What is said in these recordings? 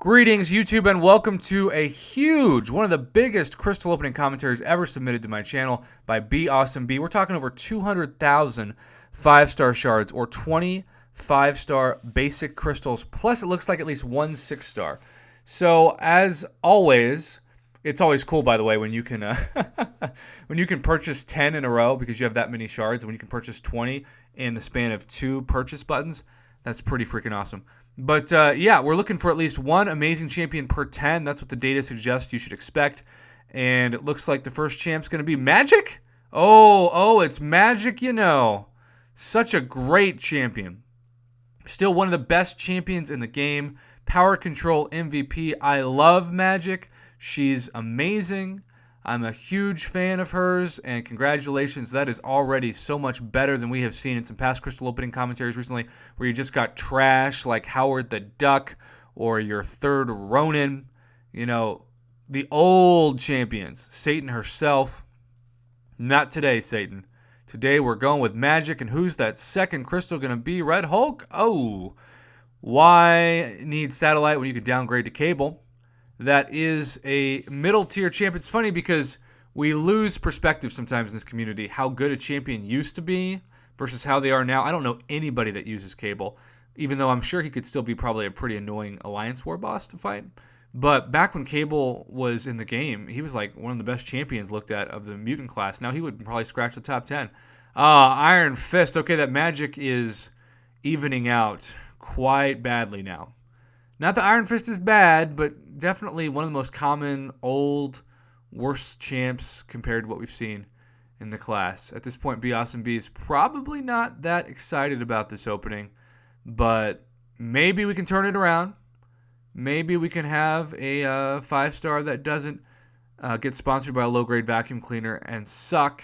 Greetings, YouTube, and welcome to a huge, one of the biggest crystal opening commentaries ever submitted to my channel by BeAwesome's. We're talking over 200,000 5-star shards or 20 5-star basic crystals, plus it looks like at least one 6-star. So, as always, it's always cool, by the way, when you can when you can purchase 10 in a row because you have that many shards, and when you can purchase 20 in the span of 2 purchase buttons. That's pretty freaking awesome. But yeah, we're looking for at least one amazing champion per 10. That's what the data suggests you should expect. And it looks like the first champ's going to be Magic. Oh, it's Magic, you know. Such a great champion. Still one of the best champions in the game. Power Control MVP. I love Magic. She's amazing. I'm a huge fan of hers, and congratulations. That is already so much better than we have seen in some past crystal opening commentaries recently, where you just got trash like Howard the Duck or your third Ronin. You know, the old champions. Satan herself. Not today, Satan. Today we're going with Magic, and who's that second crystal going to be? Red Hulk? Oh, why need Satellite when you can downgrade to Cable? That is a middle tier champ. It's funny because we lose perspective sometimes in this community, how good a champion used to be versus how they are now. I don't know anybody that uses Cable, even though I'm sure he could still be probably a pretty annoying Alliance War boss to fight. But back when Cable was in the game, he was like one of the best champions looked at of the mutant class. Now he would probably scratch the top 10. Iron Fist. Okay, that Magic is evening out quite badly now. Not that Iron Fist is bad, but definitely one of the most common, old, worst champs compared to what we've seen in the class. At this point, BeAwesome's is probably not that excited about this opening, but maybe we can turn it around. Maybe we can have a 5-star that doesn't get sponsored by a low-grade vacuum cleaner and suck.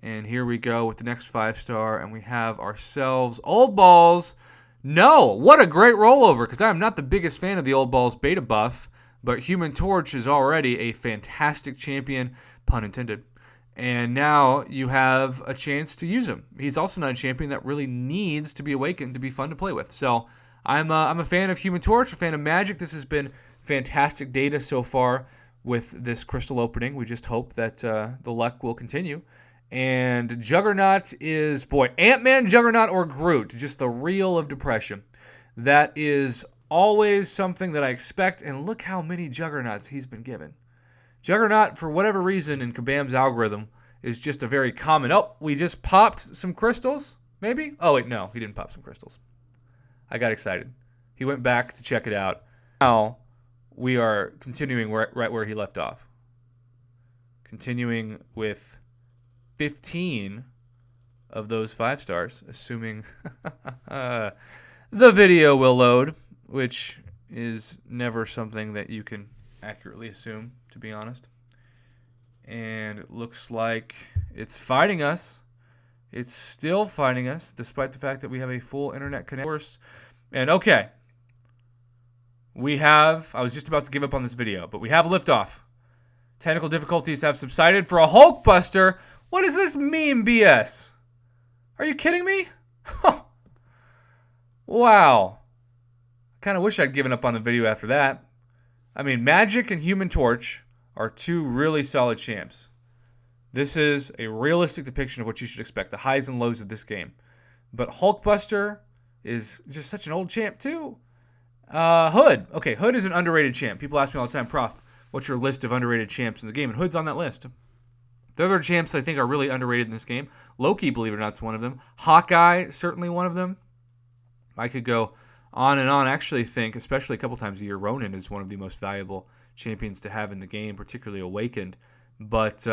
And here we go with the next 5-star, and we have ourselves Old Balls. No, what a great rollover, because I am not the biggest fan of the Old Balls beta buff, but Human Torch is already a fantastic champion, pun intended, and now you have a chance to use him. He's also not a champion that really needs to be awakened to be fun to play with. So I'm a fan of Human Torch, a fan of Magic. This has been fantastic data so far with this crystal opening. We just hope that the luck will continue. And Juggernaut is, boy, Ant-Man, Juggernaut, or Groot, just the reel of depression. That is always something that I expect, and look how many Juggernauts he's been given. Juggernaut, for whatever reason, in Kabam's algorithm, is just a very common, oh, we just popped some crystals, maybe? Oh, wait, no, he didn't pop some crystals. I got excited. He went back to check it out. Now, we are continuing right where he left off. Continuing with 15 of those 5-stars, assuming the video will load, which is never something that you can accurately assume, to be honest. And it looks like it's fighting us. It's still fighting us, despite the fact that we have a full internet connection. And okay, I was just about to give up on this video, but we have liftoff. Technical difficulties have subsided for a Hulkbuster. What is this meme BS? Are you kidding me? Wow. I kind of wish I'd given up on the video after that. I mean, Magic and Human Torch are two really solid champs. This is a realistic depiction of what you should expect, the highs and lows of this game. But Hulkbuster is just such an old champ, too. Hood. Okay, Hood is an underrated champ. People ask me all the time, Prof, what's your list of underrated champs in the game? And Hood's on that list. The other champs I think are really underrated in this game. Loki, believe it or not, is one of them. Hawkeye, certainly one of them. I could go on and on. I actually think, especially a couple times a year, Ronin is one of the most valuable champions to have in the game, particularly Awakened. But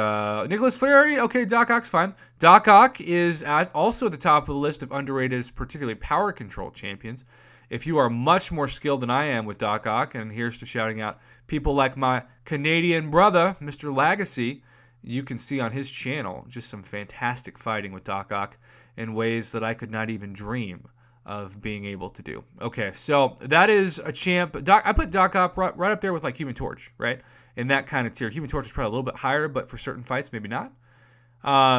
Nicholas Fury, okay, Doc Ock's fine. Doc Ock is also at the top of the list of underrated, particularly power control champions. If you are much more skilled than I am with Doc Ock, and here's to shouting out people like my Canadian brother, Mr. Legacy, you can see on his channel just some fantastic fighting with Doc Ock in ways that I could not even dream of being able to do. Okay, so that is a champ. I put Doc Ock right up there with like Human Torch, right? In that kind of tier. Human Torch is probably a little bit higher, but for certain fights, maybe not.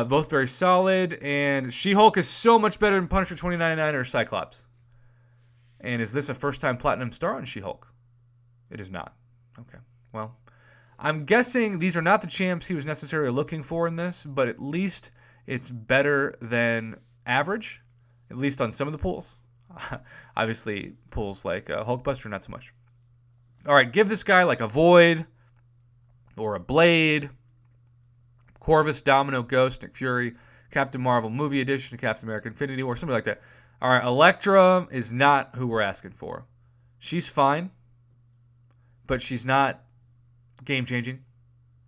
Both very solid. And She-Hulk is so much better than Punisher 2099 or Cyclops. And is this a first-time Platinum Star on She-Hulk? It is not. Okay. Well, I'm guessing these are not the champs he was necessarily looking for in this, but at least it's better than average, at least on some of the pools. Obviously, pools like Hulkbuster, not so much. All right, give this guy like a Void or a Blade, Corvus, Domino, Ghost, Nick Fury, Captain Marvel Movie Edition, Captain America Infinity War, something like that. All right, Elektra is not who we're asking for. She's fine, but she's not game-changing.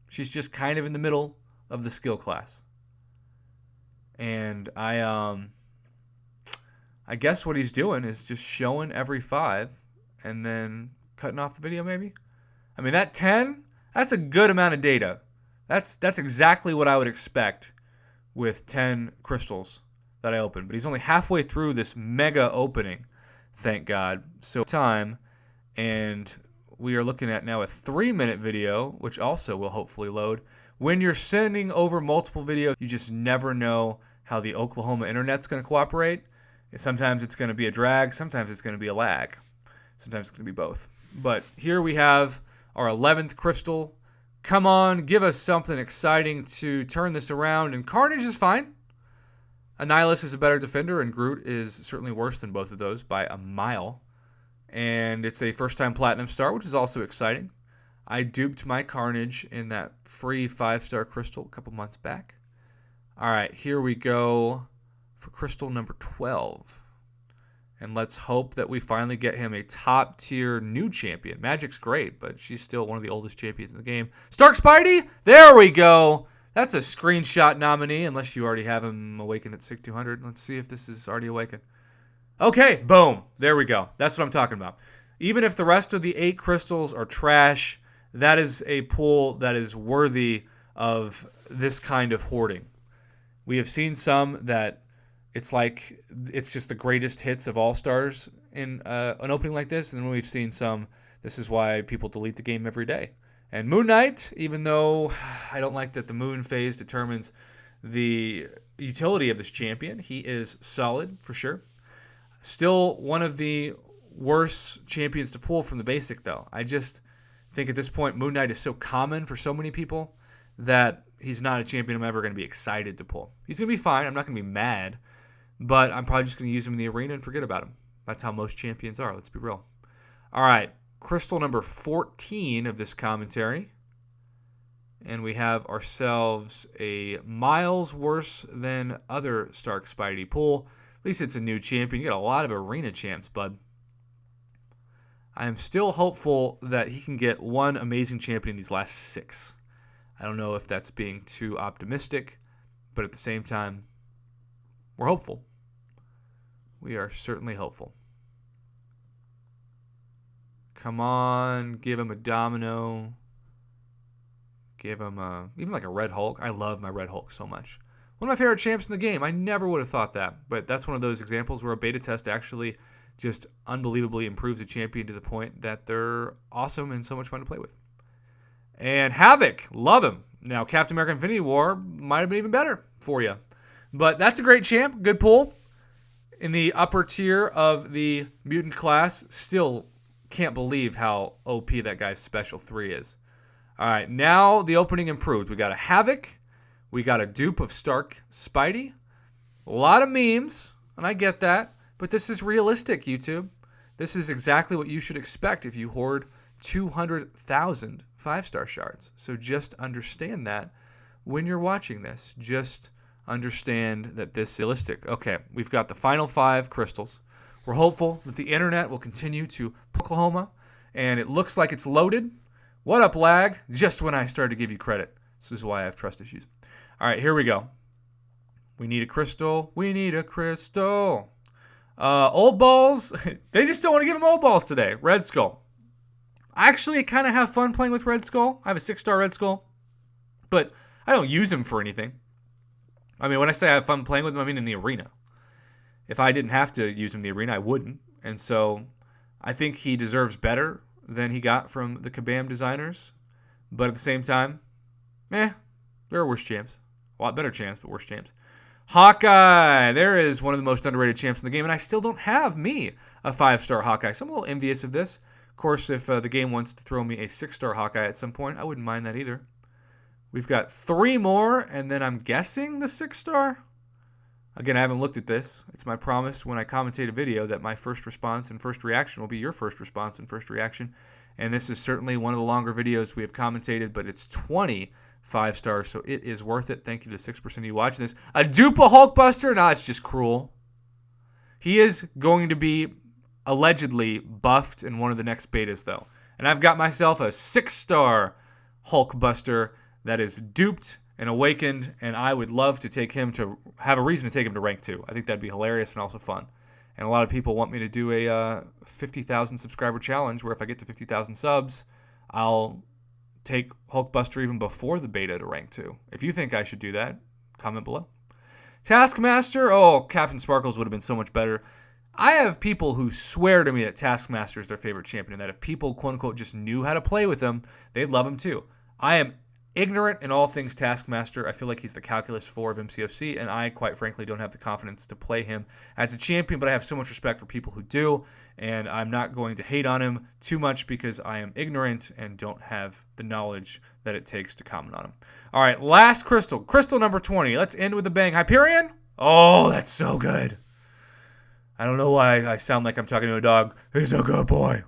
She's just kind of in the middle of the skill class. And I guess what he's doing is just showing every 5 and then cutting off the video maybe. I mean, that 10, that's a good amount of data. That's exactly what I would expect with 10 crystals that I opened. But he's only halfway through this mega opening, thank God. So time, and we are looking at now a 3-minute video, which also will hopefully load. When you're sending over multiple videos, you just never know how the Oklahoma internet's going to cooperate. Sometimes it's going to be a drag. Sometimes it's going to be a lag. Sometimes it's going to be both. But here we have our 11th crystal. Come on, give us something exciting to turn this around. And Carnage is fine. Annihilus is a better defender, and Groot is certainly worse than both of those by a mile. And it's a first-time Platinum Star, which is also exciting. I duped my Carnage in that free 5-star crystal a couple months back. All right, here we go for crystal number 12. And let's hope that we finally get him a top-tier new champion. Magic's great, but she's still one of the oldest champions in the game. Stark Spidey? There we go. That's a screenshot nominee, unless you already have him awakened at 6200. Let's see if this is already awakened. Okay, boom. There we go. That's what I'm talking about. Even if the rest of the 8 crystals are trash, that is a pool that is worthy of this kind of hoarding. We have seen some that it's like it's just the greatest hits of All-Stars in an opening like this, and then we've seen some, this is why people delete the game every day. And Moon Knight, even though I don't like that the moon phase determines the utility of this champion, he is solid for sure. Still one of the worst champions to pull from the basic, though. I just think at this point Moon Knight is so common for so many people that he's not a champion I'm ever going to be excited to pull. He's going to be fine. I'm not going to be mad, but I'm probably just going to use him in the arena and forget about him. That's how most champions are. Let's be real. All right. Crystal number 14 of this commentary. And we have ourselves a miles worse than other Stark Spidey pull. At least it's a new champion. You got a lot of arena champs, bud. I am still hopeful that he can get one amazing champion in these last 6. I don't know if that's being too optimistic, but at the same time, we're hopeful. We are certainly hopeful. Come on, give him a Domino. Give him even like a Red Hulk. I love my Red Hulk so much. One of my favorite champs in the game. I never would have thought that, but that's one of those examples where a beta test actually just unbelievably improves a champion to the point that they're awesome and so much fun to play with. And Havoc, love him. Now, Captain America Infinity War might have been even better for you. But that's a great champ, good pull. In the upper tier of the mutant class, still can't believe how OP that guy's special 3 is. All right, now the opening improved. We got a Havoc. We got a dupe of Stark Spidey. A lot of memes, and I get that. But this is realistic, YouTube. This is exactly what you should expect if you hoard 200,000 5-star shards. So just understand that when you're watching this. Just understand that this is realistic. Okay, we've got the final 5 crystals. We're hopeful that the internet will continue to Oklahoma, and it looks like it's loaded. What up, lag? Just when I started to give you credit. This is why I have trust issues. All right, here we go. We need a crystal. We need a crystal. Old balls, they just don't want to give him old balls today. Red Skull. I actually kind of have fun playing with Red Skull. I have a 6-star Red Skull, but I don't use him for anything. I mean, when I say I have fun playing with him, I mean in the arena. If I didn't have to use him in the arena, I wouldn't. And so I think he deserves better than he got from the Kabam designers. But at the same time, there are worse champs. A lot better champs, but worse champs. Hawkeye. There is one of the most underrated champs in the game, and I still don't have me a 5-star Hawkeye. So I'm a little envious of this. course, if the game wants to throw me a 6-star Hawkeye at some point, I wouldn't mind that either. We've got 3 more, and then I'm guessing the 6-star. Again, I haven't looked at this. It's my promise when I commentate a video that my first response and first reaction will be your first response and first reaction. And this is certainly one of the longer videos we have commentated, but it's 20 5 stars, so it is worth it. Thank you to 6% of you watching this. A dupa Hulkbuster? Nah, it's just cruel. He is going to be allegedly buffed in one of the next betas, though. And I've got myself a 6-star Hulkbuster that is duped and awakened, and I would love to take him to have a reason to take him to rank 2. I think that'd be hilarious and also fun. And a lot of people want me to do a 50,000 subscriber challenge where if I get to 50,000 subs, I'll take Hulkbuster even before the beta to rank 2. If you think I should do that, comment below. Taskmaster? Oh, Captain Sparkles would have been so much better. I have people who swear to me that Taskmaster is their favorite champion and that if people, quote-unquote, just knew how to play with him, they'd love him too. I am ignorant in all things Taskmaster. I feel like he's the calculus 4 of MCFC, and I, quite frankly, don't have the confidence to play him as a champion, but I have so much respect for people who do, and I'm not going to hate on him too much because I am ignorant and don't have the knowledge that it takes to comment on him. All right, last crystal. Crystal number 20. Let's end with a bang. Hyperion? Oh, that's so good. I don't know why I sound like I'm talking to a dog. He's a good boy.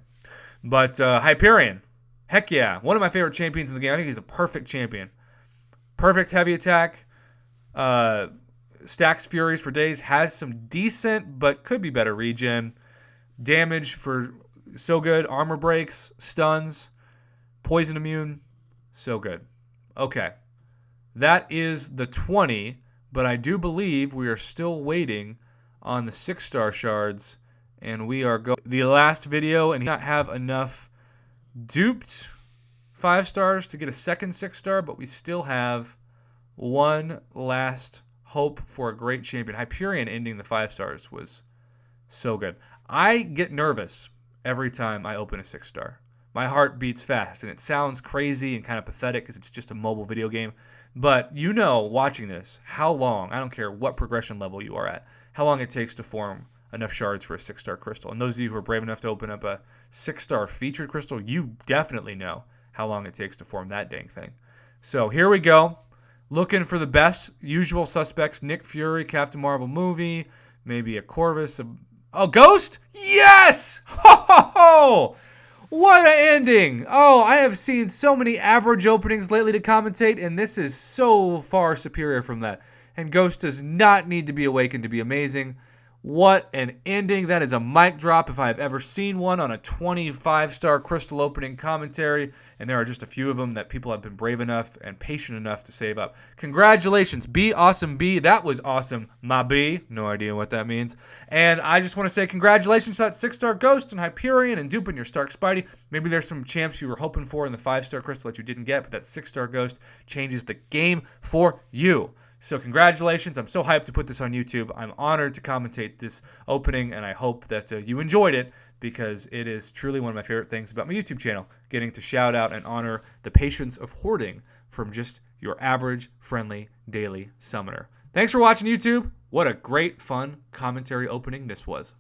But Hyperion. Heck yeah. One of my favorite champions in the game. I think he's a perfect champion. Perfect heavy attack. Stacks Furies for days. Has some decent, but could be better regen. Damage for so good. Armor breaks. Stuns. Poison immune. So good. Okay. That is the 20, but I do believe we are still waiting on the 6-star shards, and we are going the last video, and he not have enough duped 5 stars to get a second 6-star, but we still have one last hope for a great champion. Hyperion ending the 5 stars was so good. I get nervous every time I open a 6-star. My heart beats fast, and it sounds crazy and kind of pathetic because it's just a mobile video game. But you know, watching this, how long, I don't care what progression level you are at, how long it takes to form enough shards for a 6-star crystal. And those of you who are brave enough to open up a 6-star featured crystal, you definitely know how long it takes to form that dang thing. So here we go. Looking for the best usual suspects. Nick Fury, Captain Marvel movie, maybe a Corvus. Oh, Ghost? Yes! Ho, ho, ho! What an ending! Oh, I have seen so many average openings lately to commentate, and this is so far superior from that. And Ghost does not need to be awakened to be amazing. What an ending. That is a mic drop if I have ever seen one on a 25-star crystal opening commentary. And there are just a few of them that people have been brave enough and patient enough to save up. Congratulations, BeAwesome's. That was awesome, my B. No idea what that means. And I just want to say congratulations to that 6-star Ghost and Hyperion and duping your Stark Spidey. Maybe there's some champs you were hoping for in the 5-star crystal that you didn't get, but that 6-star Ghost changes the game for you. So congratulations. I'm so hyped to put this on YouTube. I'm honored to commentate this opening, and I hope that you enjoyed it because it is truly one of my favorite things about my YouTube channel, getting to shout out and honor the patience of hoarding from just your average, friendly, daily summoner. Thanks for watching, YouTube. What a great, fun commentary opening this was.